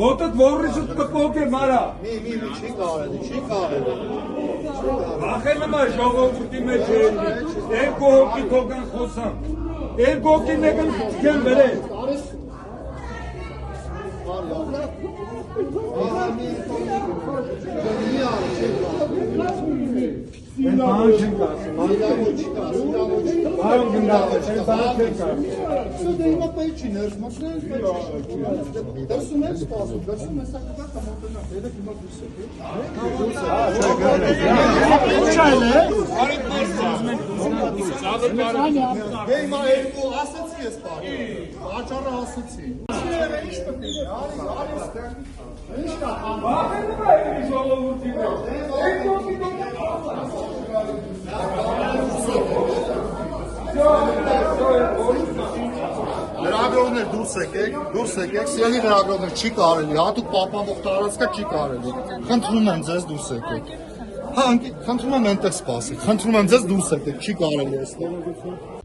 Ոտդ որրիսուտ կպոք է մարա։ Մի չի կարելի, չի կարելի։ Վախենում է ժողովրդի մեջ երկու հոգի թողան խոսան։ Երկու հոգի մեկն քեն բերել։ Են բան չենք ասում, բարոն գնդակներ, են բան չենք ասում։ Սա դե հիմա պետք չի ներս մտնեն, դրսում են սպասում, դրսում են սակվա կամոտենա, երեք հիմա դուրս եք։ Ինչ այլ է։ Դե հիմա երկու ասեցի ես բարի, աճարը ասեցի։ Ինչ պետք է, ինչ կա։ Վախենում է ժողովրդի մեջ, երկու հոգի թողան խոսան։ Լրագրողներ դուրս եկեք, սիրելի լրագրողներ չի կարելի, հատուկ պահպանող տարածքը չի կարելի։ Խնդրում եմ ձեզ դուրս եկեք։ Հա, խնդրում եմ այնտեղ սպասեք, խնդրում եմ ձեզ դուրս եկեք, չի կարելի այստեղ։